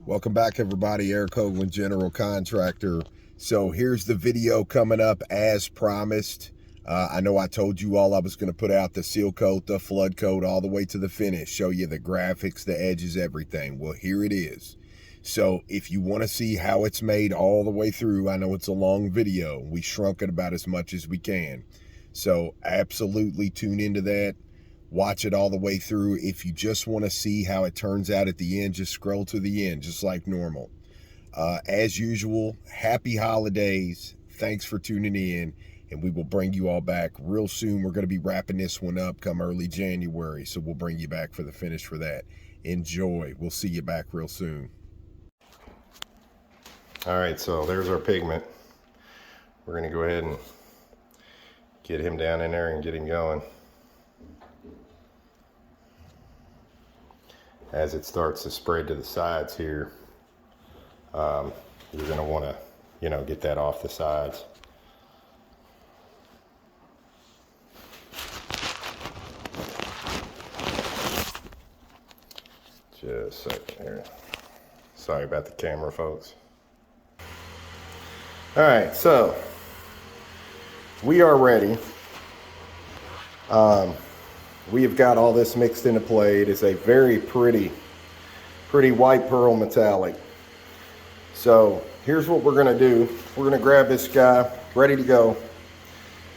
Welcome back, everybody. Eric Hoagland, General Contractor. So here's the video coming up as promised. I know I told you all I was going to put out the seal coat, the flood coat, all the way to the finish, show you the graphics, the edges, everything. Well, here it is. So if you want to see how it's made all the way through, I know it's a long video. We shrunk it about as much as we can. So absolutely tune into that. Watch it all the way through. If you just want to see how it turns out at the end, just scroll to the end, just like normal. As usual, happy holidays. Thanks for tuning in, and we will bring you all back real soon. We're going to be wrapping this one up come early January, so we'll bring you back for the finish for that. Enjoy. We'll see you back real soon. All right, so there's our pigment. We're going to go ahead and get him down in there and get him going. As it starts to spread to the sides here, you're going to want to, get that off the sides. Just a second here. Sorry about the camera, folks. All right, so we are ready. We have got all this mixed into play. It is a very pretty white pearl metallic. So here's what we're gonna do. We're gonna grab this guy, ready to go.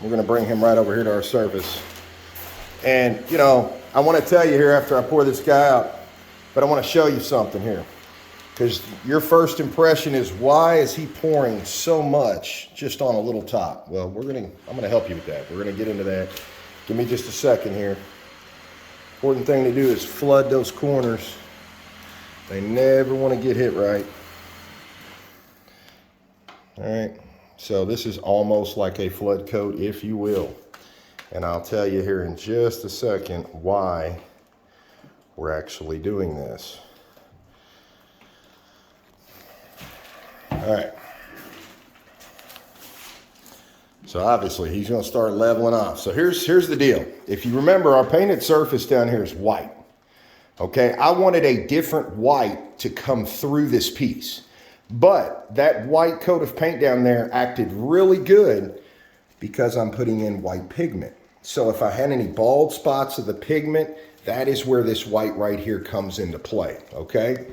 We're gonna bring him right over here to our surface. And I wanna tell you here after I pour this guy out, but I wanna show you something here. Because your first impression is, why is he pouring so much just on a little top? Well, I'm gonna help you with that. We're gonna get into that. Give me just a second here. Important thing to do is flood those corners. They never want to get hit right. All right, so this is almost like a flood coat, if you will. And I'll tell you here in just a second why we're actually doing this. All right. So obviously he's going to start leveling off. So here's the deal. If you remember, our painted surface down here is white. Okay, I wanted a different white to come through this piece. But that white coat of paint down there acted really good because I'm putting in white pigment. So if I had any bald spots of the pigment, that is where this white right here comes into play. Okay,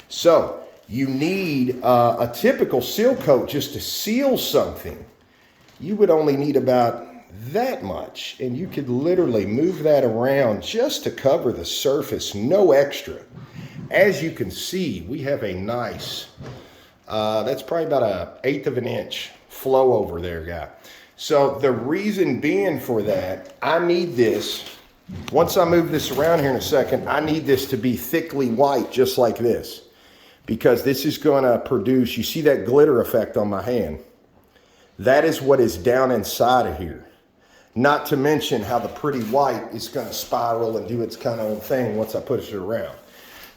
so you need a typical seal coat just to seal something. You would only need about that much, and you could literally move that around just to cover the surface, no extra. As you can see, we have a nice, that's probably about 1/8 of an inch flow over there, guy. So the reason being for that, I need this, once I move this around here in a second, I need this to be thickly white, just like this, because this is gonna produce, you see that glitter effect on my hand? That is what is down inside of here. Not to mention how the pretty white is going to spiral and do its kind of own thing once I push it around.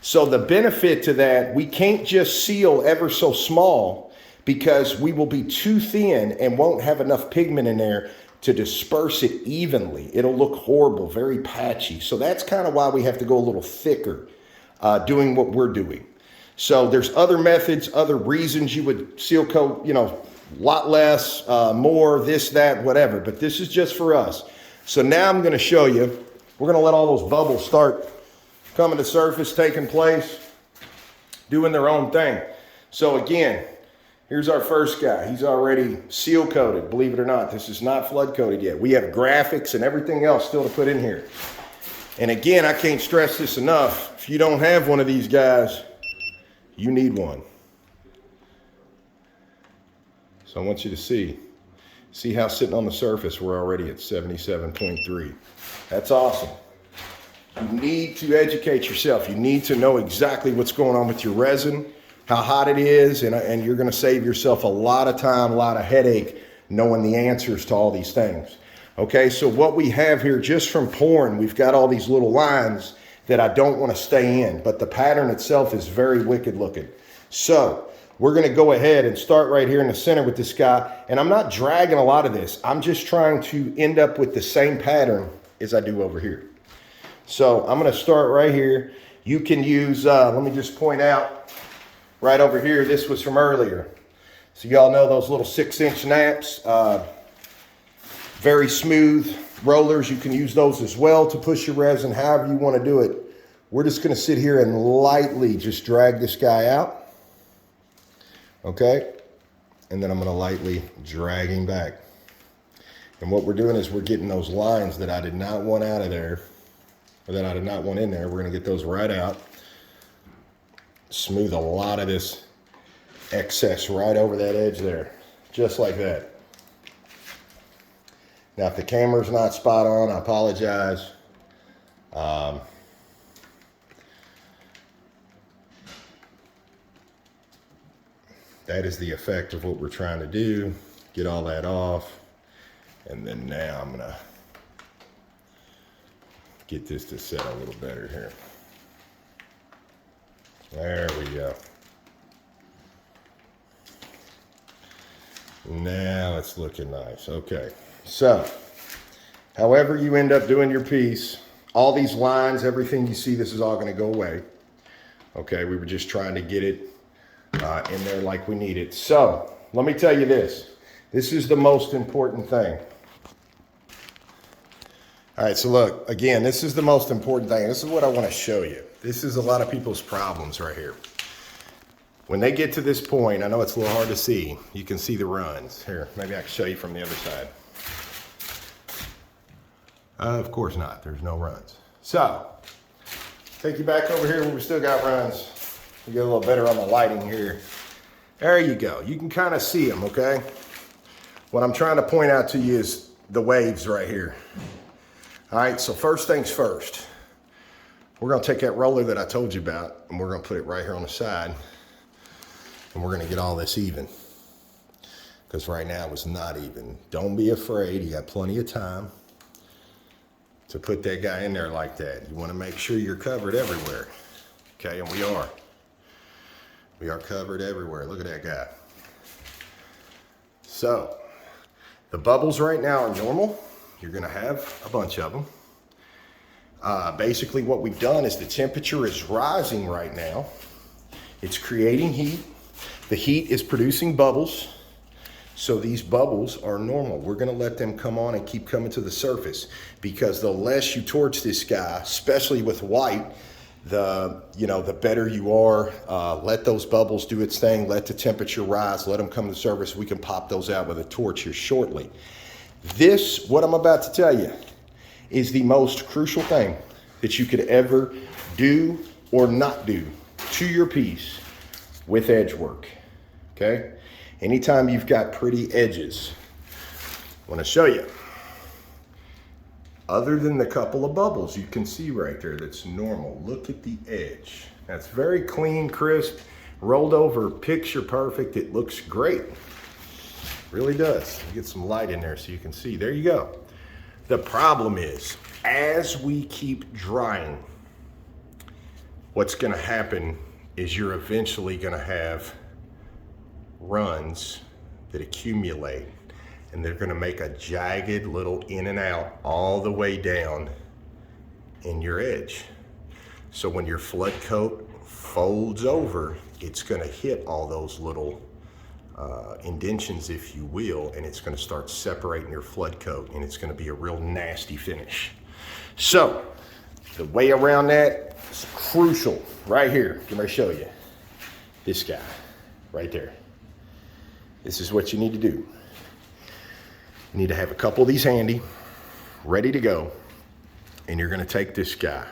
So the benefit to that, we can't just seal ever so small because we will be too thin and won't have enough pigment in there to disperse it evenly. It'll look horrible, very patchy. So that's kind of why we have to go a little thicker doing what we're doing. So there's other methods, other reasons you would seal coat, lot less, more, this, that, whatever. But this is just for us. So now I'm going to show you. We're going to let all those bubbles start coming to surface, taking place, doing their own thing. So again, here's our first guy. He's already seal coated. Believe it or not, this is not flood coated yet. We have graphics and everything else still to put in here. And again, I can't stress this enough. If you don't have one of these guys, you need one. So I want you to see how sitting on the surface, we're already at 77.3. That's awesome. You need to educate yourself. You need to know exactly what's going on with your resin, how hot it is, and you're going to save yourself a lot of time, a lot of headache knowing the answers to all these things. Okay, so what we have here just from pouring, we've got all these little lines that I don't want to stay in, but the pattern itself is very wicked looking. So we're going to go ahead and start right here in the center with this guy. And I'm not dragging a lot of this. I'm just trying to end up with the same pattern as I do over here. So I'm going to start right here. You can use, let me just point out, right over here, this was from earlier. So y'all know those little 6-inch naps, very smooth rollers. You can use those as well to push your resin, however you want to do it. We're just going to sit here and lightly just drag this guy out. Okay. And then I'm going to lightly drag him back. And what we're doing is we're getting those lines that I did not want out of there, or that I did not want in there. We're going to get those right out. Smooth a lot of this excess right over that edge there, just like that. Now, if the camera's not spot on, I apologize. That is the effect of what we're trying to do. Get all that off. And then now I'm gonna get this to set a little better here. There we go. Now it's looking nice. Okay, so however you end up doing your piece, all these lines, everything you see, this is all gonna go away. Okay, we were just trying to get it in there like we need it. So let me tell you this. This is the most important thing. All right, so look, again, this is the most important thing. This is what I want to show you. This is a lot of people's problems right here. When they get to this point, I know it's a little hard to see. You can see the runs. Here, maybe I can show you from the other side. Of course not, there's no runs. So, take you back over here where we still got runs. We get a little better on the lighting here. There you go. You can kind of see them, okay? What I'm trying to point out to you is the waves right here. All right, so first things first. We're gonna take that roller that I told you about and we're gonna put it right here on the side and we're gonna get all this even. Because right now it's not even. Don't be afraid, you got plenty of time to put that guy in there like that. You wanna make sure you're covered everywhere. Okay, and we are. We are covered everywhere. Look at that guy. So, the bubbles right now are normal. You're gonna have a bunch of them. Basically what we've done is the temperature is rising right now. It's creating heat. The heat is producing bubbles. So these bubbles are normal. We're gonna let them come on and keep coming to the surface because the less you torch this guy, especially with white, the better you are. Let those bubbles do its thing. Let the temperature rise. Let them come to the surface. We can pop those out with a torch here shortly. This, what I'm about to tell you, is the most crucial thing that you could ever do or not do to your piece with edge work, okay? Anytime you've got pretty edges, I want to show you. Other than the couple of bubbles you can see right there, that's normal. Look at the edge. That's very clean, crisp, rolled over, picture perfect. It looks great. Really does. Get some light in there so you can see. There you go. The problem is, as we keep drying, what's gonna happen is you're eventually gonna have runs that accumulate and they're gonna make a jagged little in and out all the way down in your edge. So when your flood coat folds over, it's gonna hit all those little indentions, if you will, and it's gonna start separating your flood coat and it's gonna be a real nasty finish. So the way around that is crucial right here. Let me show you this guy right there. This is what you need to do. You need to have a couple of these handy, ready to go, and you're gonna take this guy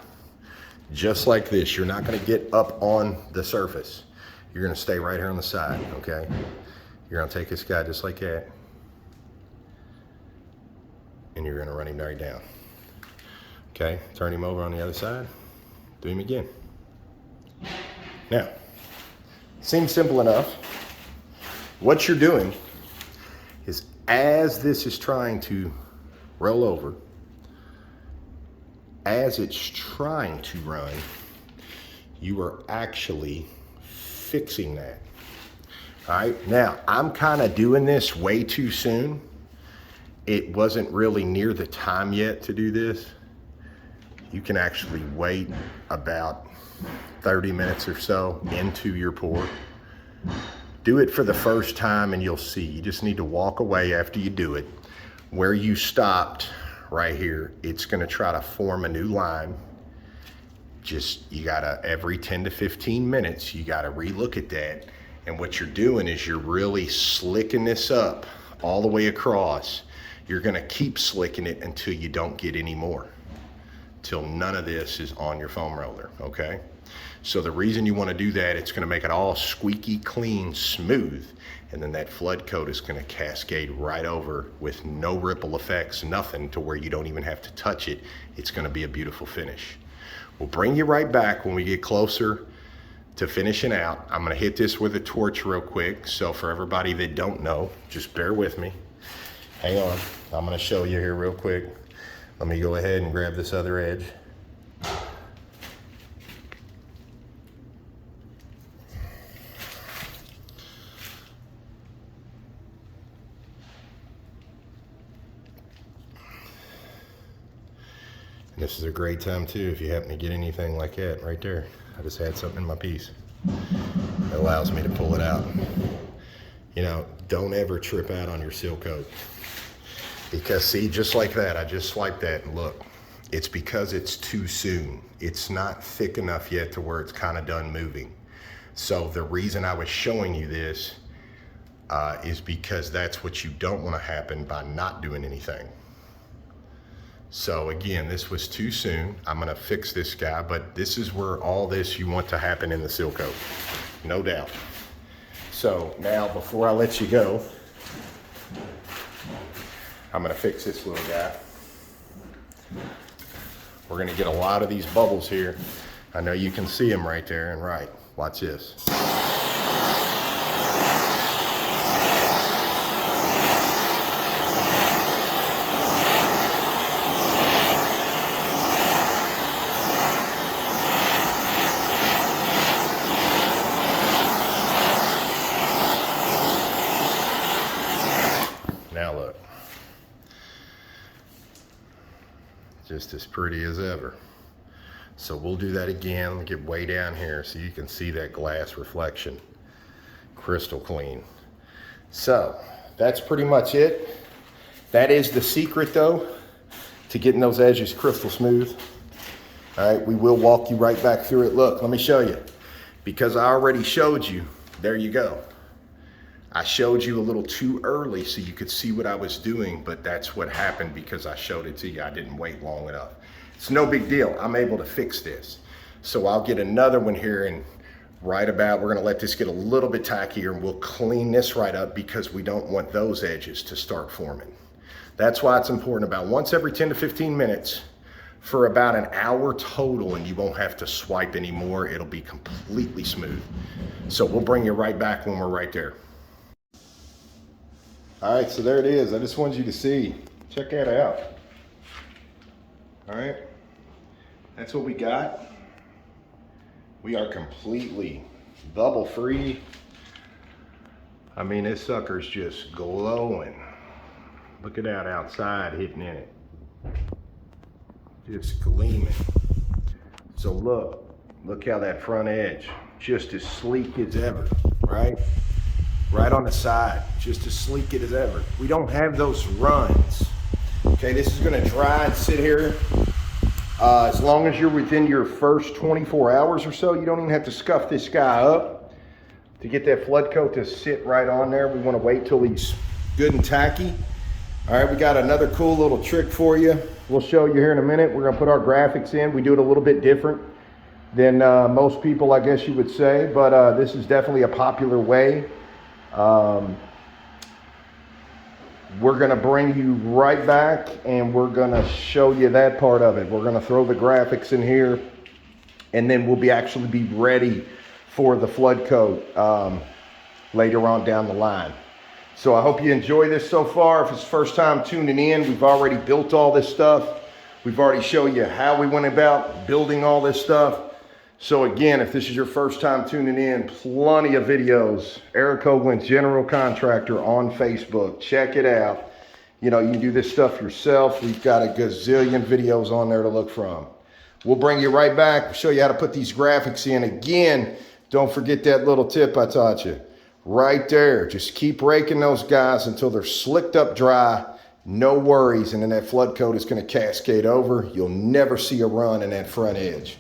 just like this. You're not gonna get up on the surface. You're gonna stay right here on the side, okay? You're gonna take this guy just like that, and you're gonna run him right down. Okay, turn him over on the other side, do him again. Now, seems simple enough. What you're doing is, as this is trying to roll over, as it's trying to run, you are actually fixing that. All right, now I'm kind of doing this way too soon. It wasn't really near the time yet to do this. You can actually wait about 30 minutes or so into your pour Do it for the first time and you'll see. You just need to walk away after you do it. Where you stopped right here, it's gonna try to form a new line. You gotta, every 10 to 15 minutes, you gotta relook at that. And what you're doing is you're really slicking this up all the way across. You're gonna keep slicking it until you don't get any more, till none of this is on your foam roller, okay? So the reason you wanna do that, it's gonna make it all squeaky, clean, smooth, and then that flood coat is gonna cascade right over with no ripple effects, nothing, to where you don't even have to touch it. It's gonna be a beautiful finish. We'll bring you right back when we get closer to finishing out. I'm gonna hit this with a torch real quick. So for everybody that don't know, just bear with me. Hang on, I'm gonna show you here real quick. Let me go ahead and grab this other edge. And this is a great time too, if you happen to get anything like that right there. I just had something in my piece. It allows me to pull it out. You know, don't ever trip out on your seal coat. Because see, just like that, I just swiped that and look, it's because it's too soon. It's not thick enough yet to where it's kind of done moving. So the reason I was showing you this is because that's what you don't want to happen by not doing anything. So again, this was too soon. I'm gonna fix this guy, but this is where all this you want to happen in the seal coat, no doubt. So now, before I let you go, I'm gonna fix this little guy. We're gonna get a lot of these bubbles here. I know you can see them right there, and right, watch this. Now look, just as pretty as ever. So we'll do that again. Let me get way down here so you can see that glass reflection. Crystal clean. So that's pretty much it. That is the secret though, to getting those edges crystal smooth. All right, we will walk you right back through it. Look, let me show you. Because I already showed you, there you go. I showed you a little too early so you could see what I was doing, but that's what happened because I showed it to you. I didn't wait long enough. It's no big deal. I'm able to fix this. So I'll get another one here, and right about, we're gonna let this get a little bit tackier, and we'll clean this right up because we don't want those edges to start forming. That's why it's important about once every 10 to 15 minutes for about an hour total, and you won't have to swipe anymore. It'll be completely smooth. So we'll bring you right back when we're right there. All right, so there it is. I just wanted you to see. Check that out. All right, that's what we got. We are completely bubble free. I mean, this sucker's just glowing. Look at that outside hitting in it. Just gleaming. So look how that front edge, just as sleek as ever, right? Right on the side, just as sleek as ever. We don't have those runs. Okay, this is gonna dry and sit here. As long as you're within your first 24 hours or so, you don't even have to scuff this guy up to get that flood coat to sit right on there. We wanna wait till he's good and tacky. All right, we got another cool little trick for you. We'll show you here in a minute. We're gonna put our graphics in. We do it a little bit different than most people, I guess you would say, but this is definitely a popular way. We're gonna bring you right back and we're gonna show you that part of it. We're gonna throw the graphics in here and then we'll actually be ready for the flood coat later on down the line. So I hope you enjoy this so far. If it's the first time tuning in, we've already built all this stuff. We've already shown you how we went about building all this stuff. So again, if this is your first time tuning in, plenty of videos. Eric Hoagland's General Contractor on Facebook. Check it out. You know, you can do this stuff yourself. We've got a gazillion videos on there to look from. We'll bring you right back, show you how to put these graphics in. Again, don't forget that little tip I taught you. right there. Just keep raking those guys until they're slicked up dry. No worries, and then that flood coat is going to cascade over. You'll never see a run in that front edge.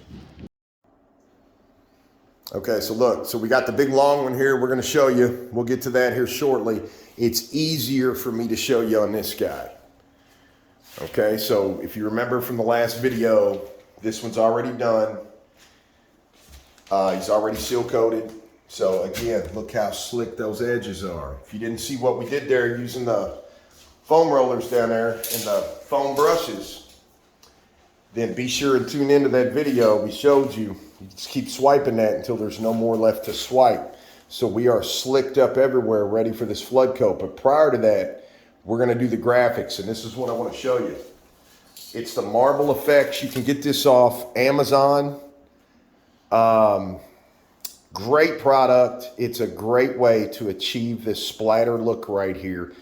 Okay, so look, so we got the big long one here. We're going to show you. We'll get to that here shortly. It's easier for me to show you on this guy. Okay, so if you remember from the last video, this one's already done. He's already seal coated. So again, look how slick those edges are. If you didn't see what we did there using the foam rollers down there and the foam brushes, then be sure and tune into that video. We showed you. You just keep swiping that until there's no more left to swipe. So we are slicked up everywhere, ready for this flood coat. But prior to that, we're going to do the graphics, and this is what I want to show you. It's the Marble Effects. You can get this off Amazon. Great product. It's a great way to achieve this splatter look right here.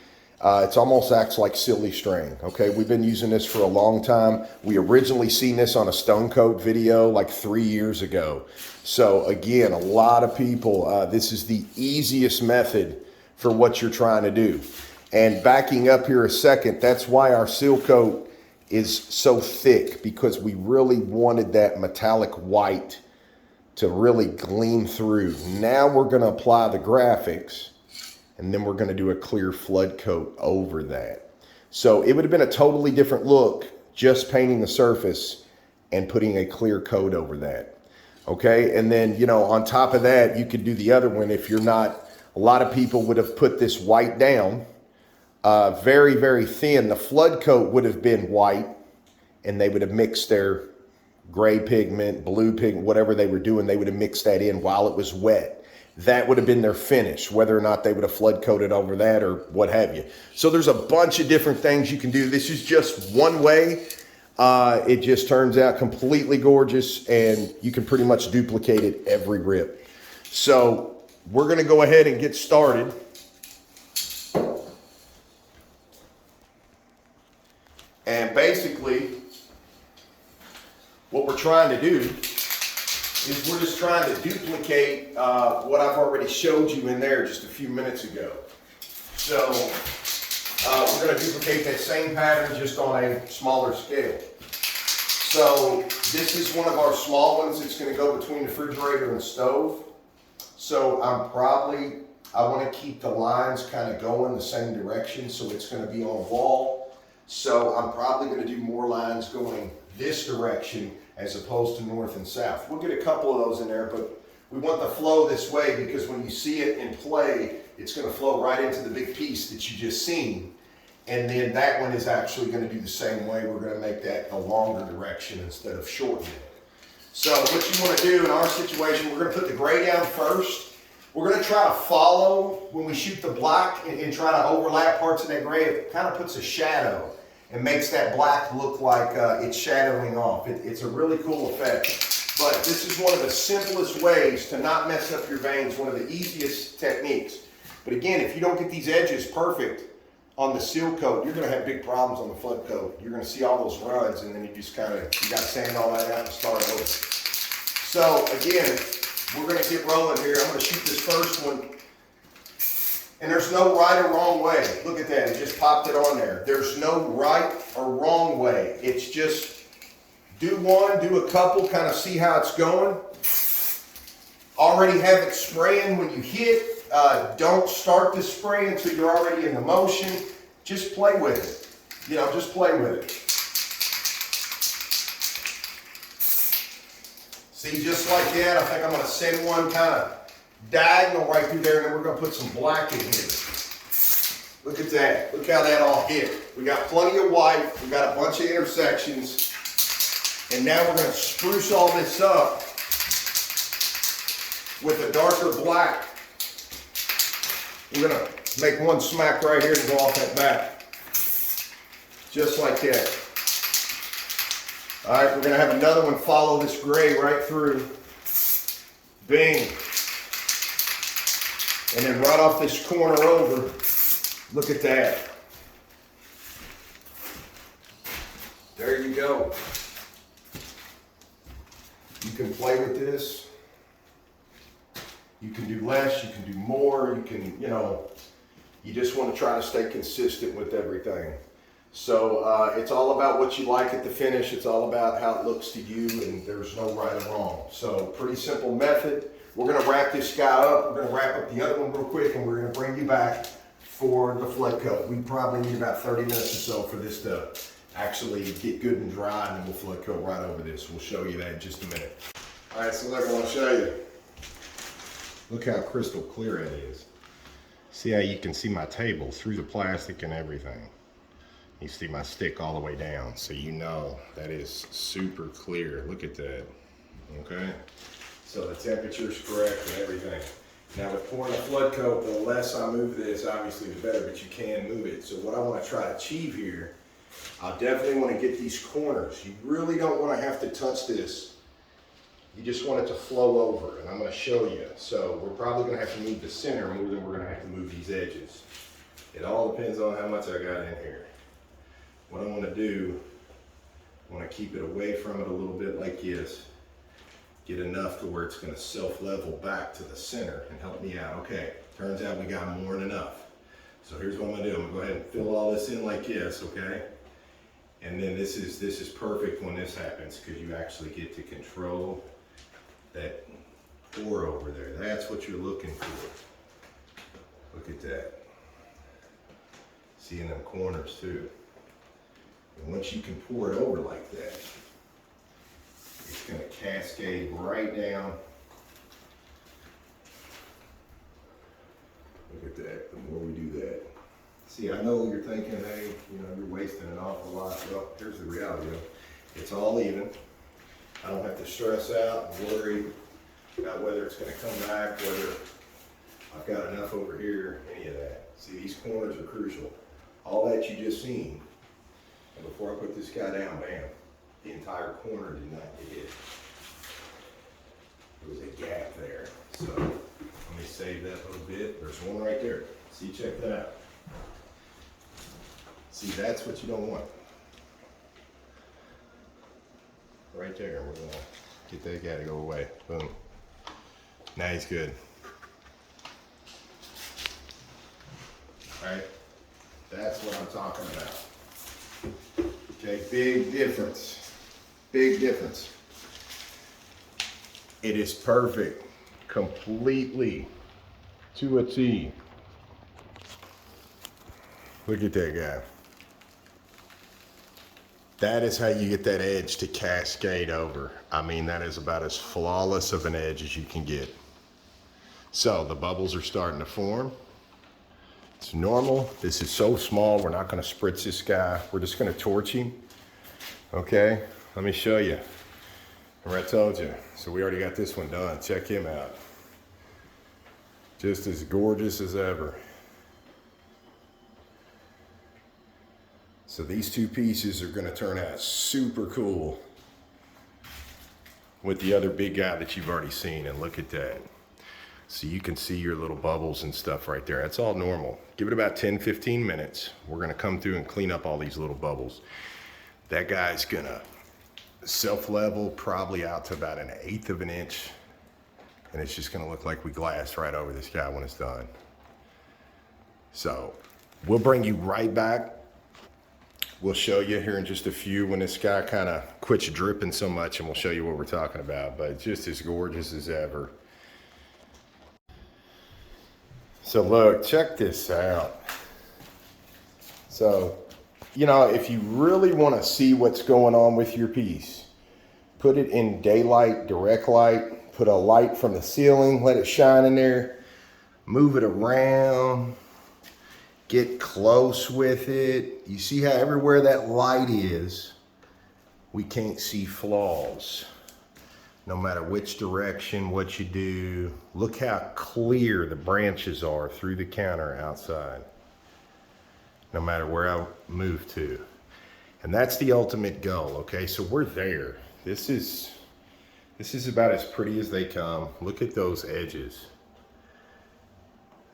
It almost acts like silly string. Okay, we've been using this for a long time. We originally seen this on a stone coat video like 3 years ago. So again, a lot of people, this is the easiest method for what you're trying to do. And backing up here a second, that's why our seal coat is so thick, because we really wanted that metallic white to really gleam through. Now we're going to apply the graphics, and then we're going to do a clear flood coat over that. So it would have been a totally different look just painting the surface and putting a clear coat over that. Okay, and then, you know, on top of that, you could do the other one if you're not. A lot of people would have put this white down, very, very thin. The flood coat would have been white, and they would have mixed their gray pigment, blue pigment, whatever they were doing, they would have mixed that in while it was wet. That would have been their finish, whether or not they would have flood coated over that or what have you. So there's a bunch of different things you can do. This is just one way. It just turns out completely gorgeous, and you can pretty much duplicate it every rip. So we're going to go ahead and get started. And basically, what we're trying to do is we're just trying to duplicate what I've already showed you in there just a few minutes ago. So we're going to duplicate that same pattern just on a smaller scale. So this is one of our small ones. It's going to go between the refrigerator and the stove. So I want to keep the lines kind of going the same direction, so it's going to be on a wall. So I'm probably going to do more lines going this direction as opposed to north and south. We'll get a couple of those in there, but we want the flow this way because when you see it in play, it's going to flow right into the big piece that you just seen. And then that one is actually going to do the same way. We're going to make that the longer direction instead of shortening it. So what you want to do in our situation, we're going to put the gray down first. We're going to try to follow when we shoot the black and try to overlap parts of that gray. It kind of puts a shadow and makes that black look like it's shadowing off. It's a really cool effect. But this is one of the simplest ways to not mess up your veins, one of the easiest techniques. But again, if you don't get these edges perfect on the seal coat, you're going to have big problems on the flood coat. You're going to see all those runs, and then you just kind of, you got to sand all that out and start over. So again, we're going to get rolling here. I'm going to shoot this first one. And there's no right or wrong way. Look at that, it just popped it on there. There's no right or wrong way. It's just do one, do a couple, kind of see how it's going. Already have it spraying when you hit. Don't start the spray until you're already in the motion. Just play with it. You know, just play with it. See, just like that, I think I'm going to send one kind of diagonal right through there, and then we're going to put some black in here. Look at that. Look how that all hit. We got plenty of white. We got a bunch of intersections. And now we're going to spruce all this up with a darker black. We're going to make one smack right here and go off that back. Just like that. All right, we're going to have another one follow this gray right through. Bing. And then right off this corner over, look at that. There you go. You can play with this. You can do less, you can do more, you can, you know, you just want to try to stay consistent with everything. So it's all about what you like at the finish. It's all about how it looks to you, and there's no right or wrong. So pretty simple method. We're going to wrap this guy up. We're going to wrap up the other one real quick, and we're going to bring you back for the flood coat. We probably need about 30 minutes or so for this to actually get good and dry, and then we'll flood coat right over this. We'll show you that in just a minute. All right, so look, I want to show you. Look how crystal clear it is. See how you can see my table through the plastic and everything. You see my stick all the way down, so you know that is super clear. Look at that, okay? So the temperature is correct and everything. Now with pouring a flood coat, the less I move this, obviously the better, but you can move it. So what I want to try to achieve here, I definitely want to get these corners. You really don't want to have to touch this. You just want it to flow over, and I'm going to show you. So we're probably going to have to move the center more than we're going to have to move these edges. It all depends on how much I got in here. What I want to do, I want to keep it away from it a little bit like this. Get enough to where it's going to self-level back to the center and help me out. Okay, turns out we got more than enough. So here's what I'm going to do. I'm going to go ahead and fill all this in like this, okay? And then this is perfect when this happens, because you actually get to control that pour over there. That's what you're looking for. Look at that. Seeing them corners too. And once you can pour it over like that, it's going to cascade right down. Look at that, the more we do that. See, I know you're thinking, hey, you know, you're wasting an awful lot. Well, here's the reality of it. It's all even. I don't have to stress out and worry about whether it's going to come back, whether I've got enough over here, any of that. See, these corners are crucial. All that you just seen. And before I put this guy down, bam, the entire corner did not get hit. There was a gap there. So let me save that little bit. There's one right there. See, check that out. See, that's what you don't want. Right there, we're gonna get that guy to go away. Boom. Now he's good. All right, that's what I'm talking about. Okay, big difference. Big difference. It is perfect, completely to a T. Look at that guy. That is how you get that edge to cascade over. I mean, that is about as flawless of an edge as you can get. So the bubbles are starting to form. It's normal. This is so small, we're not going to spritz this guy. We're just going to torch him. Okay, let me show you. Remember I told you. So we already got this one done. Check him out. Just as gorgeous as ever. So these two pieces are going to turn out super cool with the other big guy that you've already seen. And look at that. So you can see your little bubbles and stuff right there. That's all normal. Give it about 10-15 minutes. We're going to come through and clean up all these little bubbles. That guy's going to self-level probably out to about 1/8 of an inch. And it's just going to look like we glassed right over this guy when it's done. So we'll bring you right back. We'll show you here in just a few when this guy kind of quits dripping so much, and we'll show you what we're talking about. But just as gorgeous as ever. So look, check this out. So, you know, if you really want to see what's going on with your piece, put it in daylight, direct light, put a light from the ceiling, let it shine in there, move it around, get close with it. You see how everywhere that light is, we can't see flaws. No matter which direction, what you do. Look how clear the branches are through the counter outside. No matter where I move to. And that's the ultimate goal, okay? So we're there. This is about as pretty as they come. Look at those edges.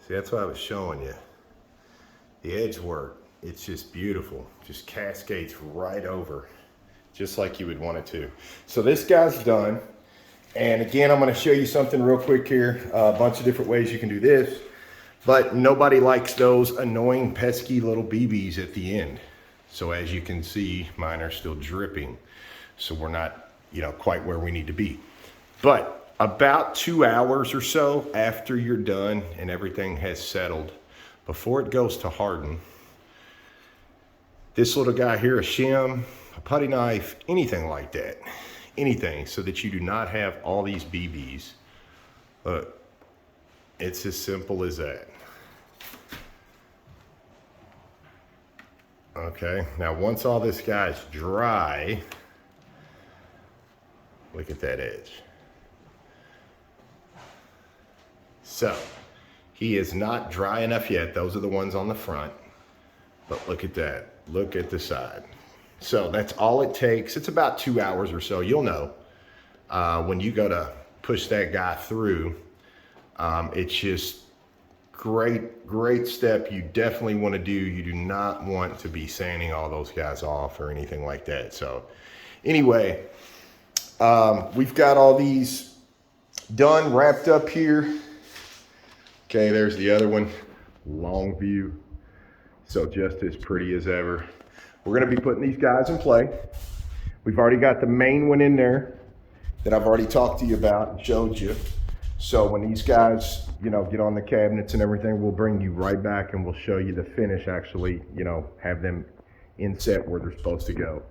See, that's what I was showing you. The edge work, it's just beautiful. Just cascades right over, just like you would want it to. So this guy's done. And again, I'm going to show you something real quick here. A bunch of different ways you can do this. But nobody likes those annoying, pesky little BBs at the end. So as you can see, mine are still dripping. So we're not, quite where we need to be. But about 2 hours or so after you're done and everything has settled, before it goes to harden, this little guy here, a shim, a putty knife, anything like that, anything, so that you do not have all these BBs. Look, it's as simple as that. Okay, now once all this guy's dry, look at that edge. So, he is not dry enough yet. Those are the ones on the front. But look at that. Look at the side. So that's all it takes. It's about 2 hours or so. You'll know when you go to push that guy through. It's just great step you definitely want to do. You do not want to be sanding all those guys off or anything like that. So anyway, we've got all these done, wrapped up here. Okay, there's the other one, long view. So just as pretty as ever. We're going to be putting these guys in play. We've already got the main one in there that I've already talked to you about and showed you. So when these guys, get on the cabinets and everything, we'll bring you right back and we'll show you the finish, actually, have them inset where they're supposed to go.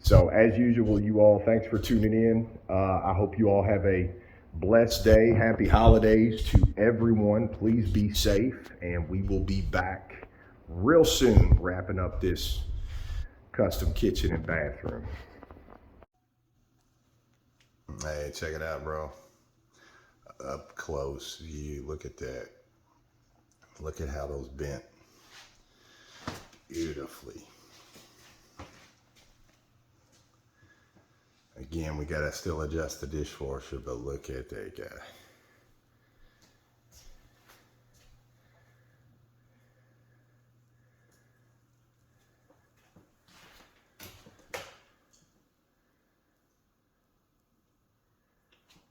So as usual, you all, thanks for tuning in. I hope you all have a blessed day. Happy holidays to everyone. Please be safe, and we will be back real soon wrapping up this custom kitchen and bathroom. Hey, check it out, bro. Up close view. Look at that. Look at how those bent beautifully. Again, we gotta still adjust the dishwasher, but look at that guy.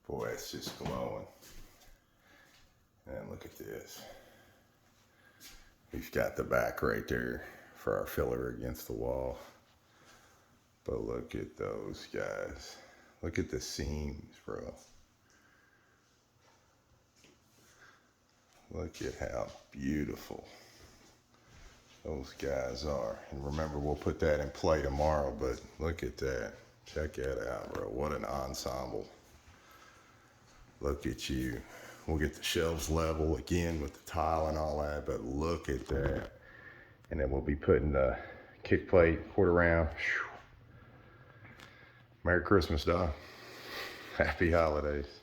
Boy, it's just glowing. And look at this. We've got the back right there for our filler against the wall. But look at those guys. Look at the seams, bro. Look at how beautiful those guys are. And remember, we'll put that in play tomorrow, but look at that. Check that out, bro. What an ensemble. Look at you. We'll get the shelves level again with the tile and all that, but look at that. And then we'll be putting the kick plate, quarter round. Merry Christmas, dog. Happy holidays.